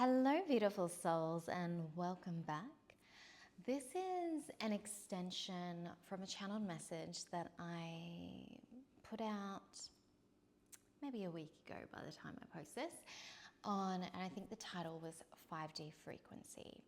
Hello, beautiful souls, and welcome back. This is an extension from a channeled message that I put out maybe a week ago by the time I post this and I think the title was 5D frequency.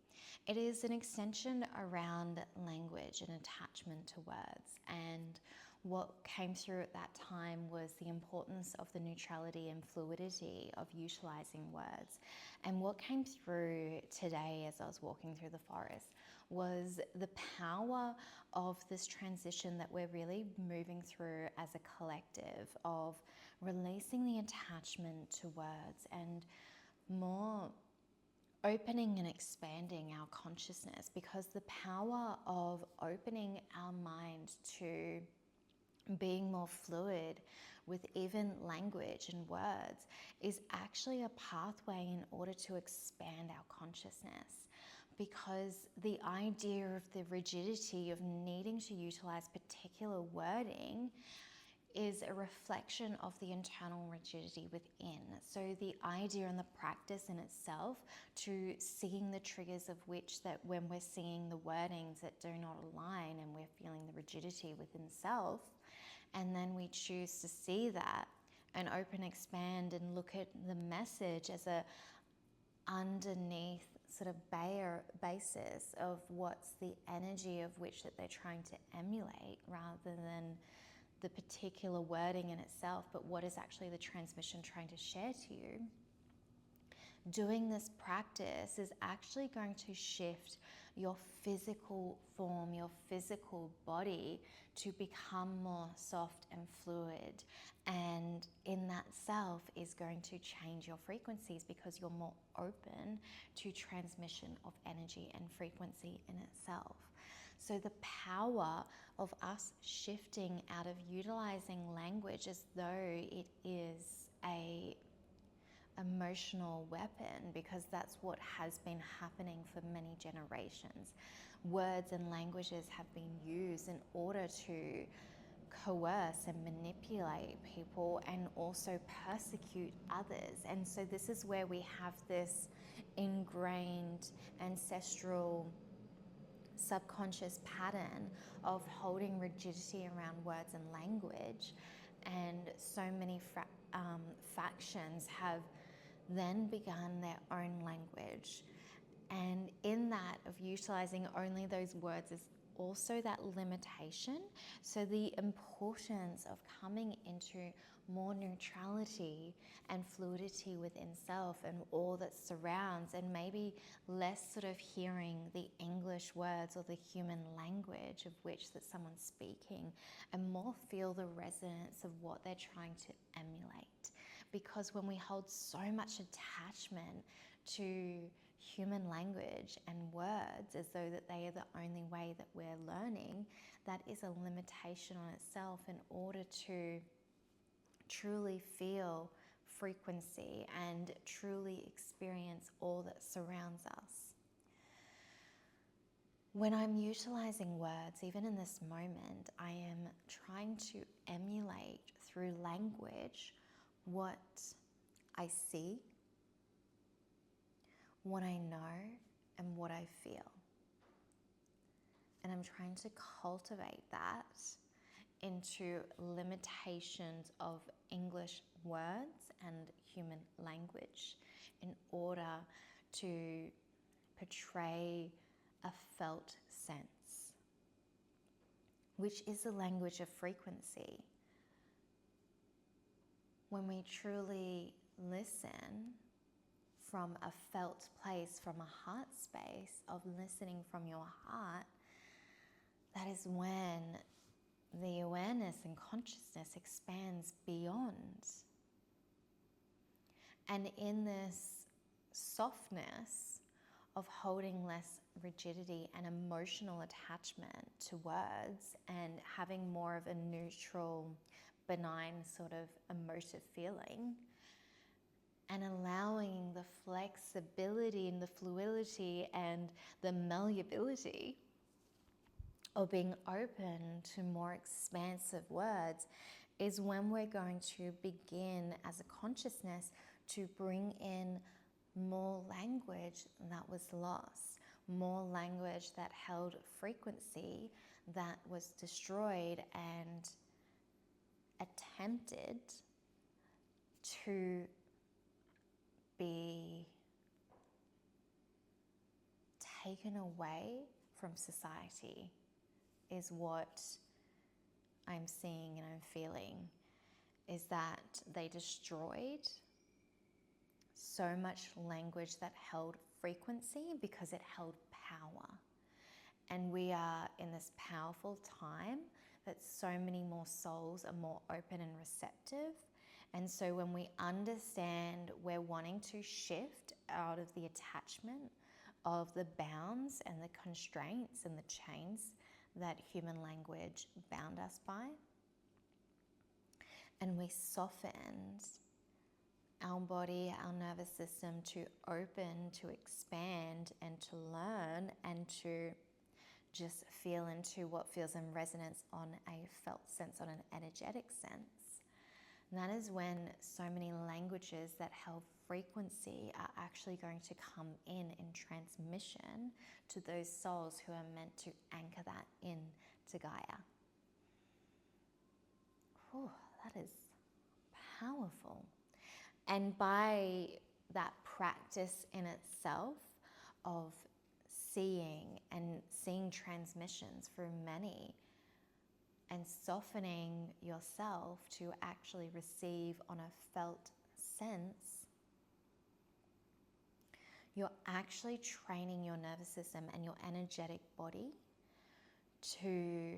It is an extension around language and attachment to words, and what came through at that time was the importance of the neutrality and fluidity of utilizing words. And what came through today as I was walking through the forest was the power of this transition that we're really moving through as a collective, of releasing the attachment to words and more opening and expanding our consciousness, because the power of opening our mind to being more fluid with even language and words is actually a pathway in order to expand our consciousness. Because the idea of the rigidity of needing to utilize particular wording is a reflection of the internal rigidity within. So the idea and the practice in itself to seeing the triggers of which, that when we're seeing the wordings that do not align and we're feeling the rigidity within self, and then we choose to see that and open, expand, and look at the message as a underneath sort of basis of what's the energy of which that they're trying to emulate, rather than the particular wording in itself, but what is actually the transmission trying to share to you. Doing this practice is actually going to shift your physical form, your physical body, to become more soft and fluid. And in that self is going to change your frequencies, because you're more open to transmission of energy and frequency in itself. So the power of us shifting out of utilizing language as though it is a emotional weapon, because that's what has been happening for many generations. Words and languages have been used in order to coerce and manipulate people and also persecute others. And so this is where we have this ingrained ancestral subconscious pattern of holding rigidity around words and language, and so many factions have then begun their own language. And in that of utilizing only those words is also that limitation. So the importance of coming into more neutrality and fluidity within self and all that surrounds, and maybe less sort of hearing the English words or the human language of which that someone's speaking, and more feel the resonance of what they're trying to emulate. Because when we hold so much attachment to human language and words as though that they are the only way that we're learning, that is a limitation on itself in order to truly feel frequency and truly experience all that surrounds us. When I'm utilizing words, even in this moment, I am trying to emulate through language what I see, what I know, and what I feel. And I'm trying to cultivate that into limitations of English words and human language in order to portray a felt sense, which is the language of frequency. When we truly listen from a felt place, from a heart space of listening from your heart, that is when the awareness and consciousness expands beyond. And in this softness of holding less rigidity and emotional attachment to words, and having more of a neutral, benign sort of emotive feeling, and allowing the flexibility and the fluidity and the malleability of being open to more expansive words, is when we're going to begin as a consciousness to bring in more language that was lost, more language that held frequency that was destroyed and attempted to be taken away from society, is what I'm seeing and I'm feeling, is that they destroyed so much language that held frequency because it held power. And we are in this powerful time that so many more souls are more open and receptive. And so when we understand we're wanting to shift out of the attachment of the bounds and the constraints and the chains that human language bound us by, and we softened our body, our nervous system to open, to expand, and to learn, and to just feel into what feels in resonance on a felt sense, on an energetic sense. And that is when so many languages that held frequency are actually going to come in transmission to those souls who are meant to anchor that in to Gaia. Whew, that is powerful. And by that practice in itself of seeing transmissions through many and softening yourself to actually receive on a felt sense, you're actually training your nervous system and your energetic body to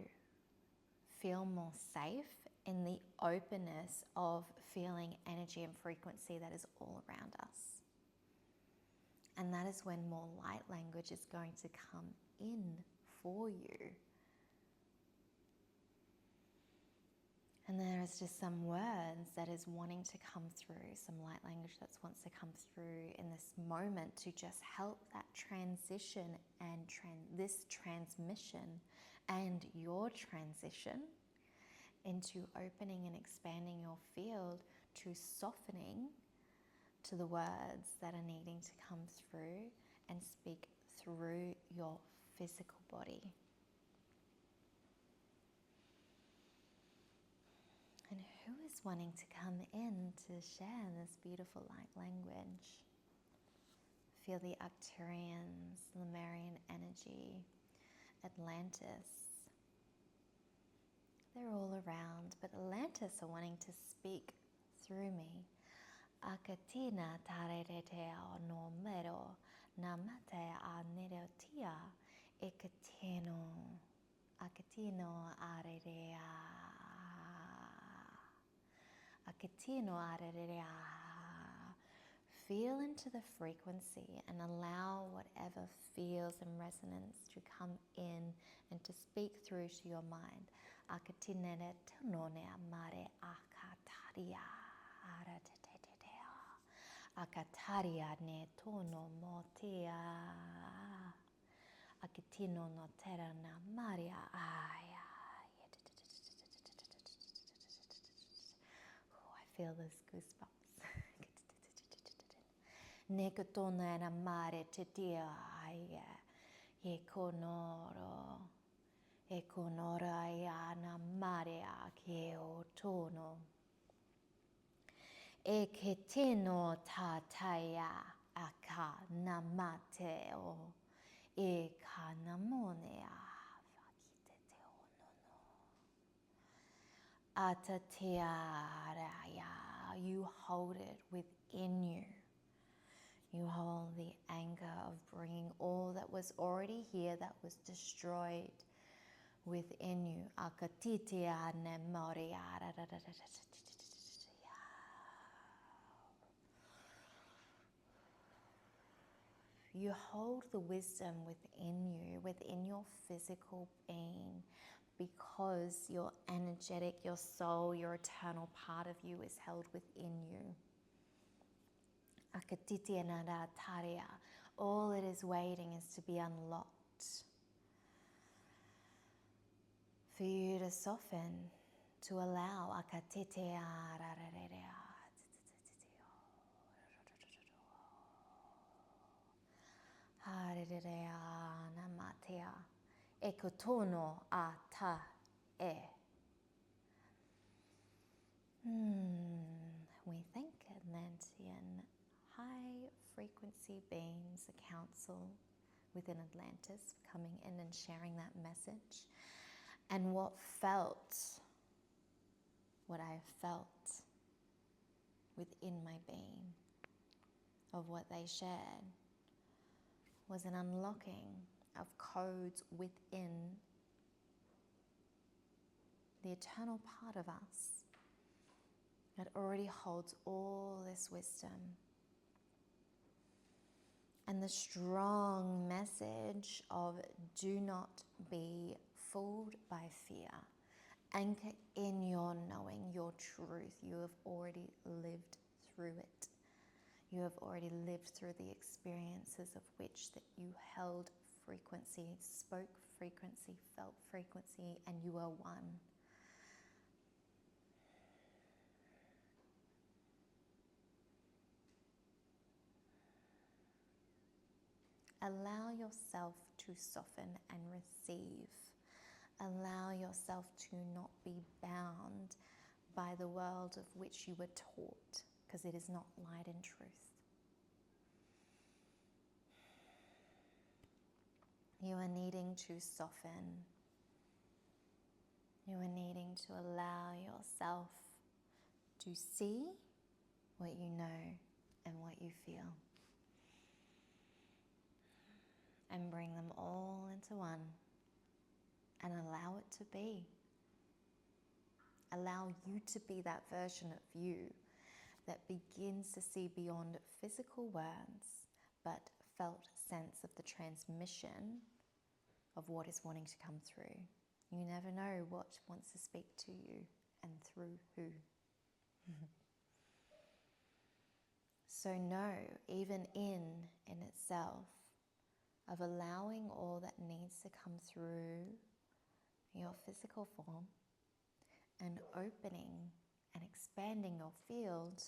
feel more safe in the openness of feeling energy and frequency that is all around us. And that is when more light language is going to come in for you. And there is just some words that is wanting to come through, some light language that wants to come through in this moment to just help that transition and this transmission and your transition into opening and expanding your field to softening to the words that are needing to come through and speak through your physical body. And who is wanting to come in to share this beautiful light language? Feel the Arcturians, Lemurian energy, Atlantis. They're all around, but Atlantis are wanting to speak through me. Akatina tarereteo no mero namate a nerotia ekatino akatino arerea akatino arerea. Feel into the frequency and allow whatever feels in resonance to come in and to speak through to your mind. Akatinere tonone amare akataria aratetetea akataria ne tono motea akatino no terra na maria aya. Oh, I feel those goosebumps. Nekotona na mare tetea aya ye konoro. E konora na marea ke o tono. E ke teno tataya aka namateo. E ka namonea fakite te onono. Atatearaya. You hold it within you. You hold the anger of bringing all that was already here, that was destroyed, within you. Akatitia nemoria. You hold the wisdom within you, within your physical being, because your energetic, your soul, your eternal part of you is held within you. Akatitia narataria. All it is waiting is to be unlocked. For you to soften, to allow Harirea namatea. Ekotono a ta e. We thank Atlantean high frequency beings, a council within Atlantis, coming in and sharing that message. And what I felt within my being of what they shared was an unlocking of codes within the eternal part of us that already holds all this wisdom. And the strong message of do not be fooled by fear. Anchor in your knowing, your truth. You have already lived through it. You have already lived through the experiences of which that you held frequency, spoke frequency, felt frequency, and you are one. Allow yourself to soften and receive. Allow yourself to not be bound by the world of which you were taught, because it is not light and truth. You are needing to soften. You are needing to allow yourself to see what you know and what you feel, and bring them all into one and allow it to be. Allow you to be that version of you that begins to see beyond physical words, but felt sense of the transmission of what is wanting to come through. You never know what wants to speak to you and through who. So know, even in itself, of allowing all that needs to come through your physical form and opening and expanding your field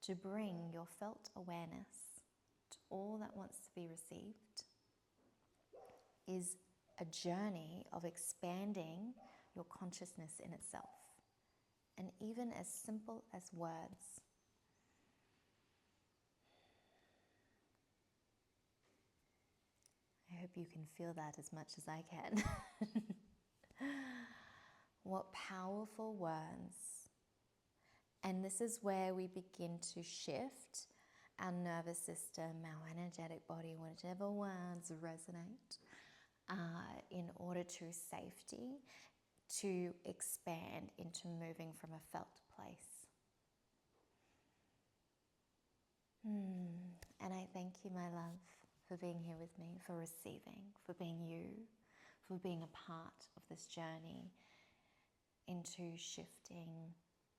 to bring your felt awareness to all that wants to be received is a journey of expanding your consciousness in itself. And even as simple as words. I hope you can feel that as much as I can. What powerful words. And this is where we begin to shift our nervous system, our energetic body, whichever words resonate, in order to safety, to expand into moving from a felt place. And I thank you, my love, for being here with me, for receiving, for being you, for being a part of this journey into shifting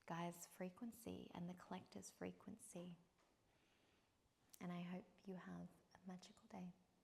Gaia's frequency and the collector's frequency. And I hope you have a magical day.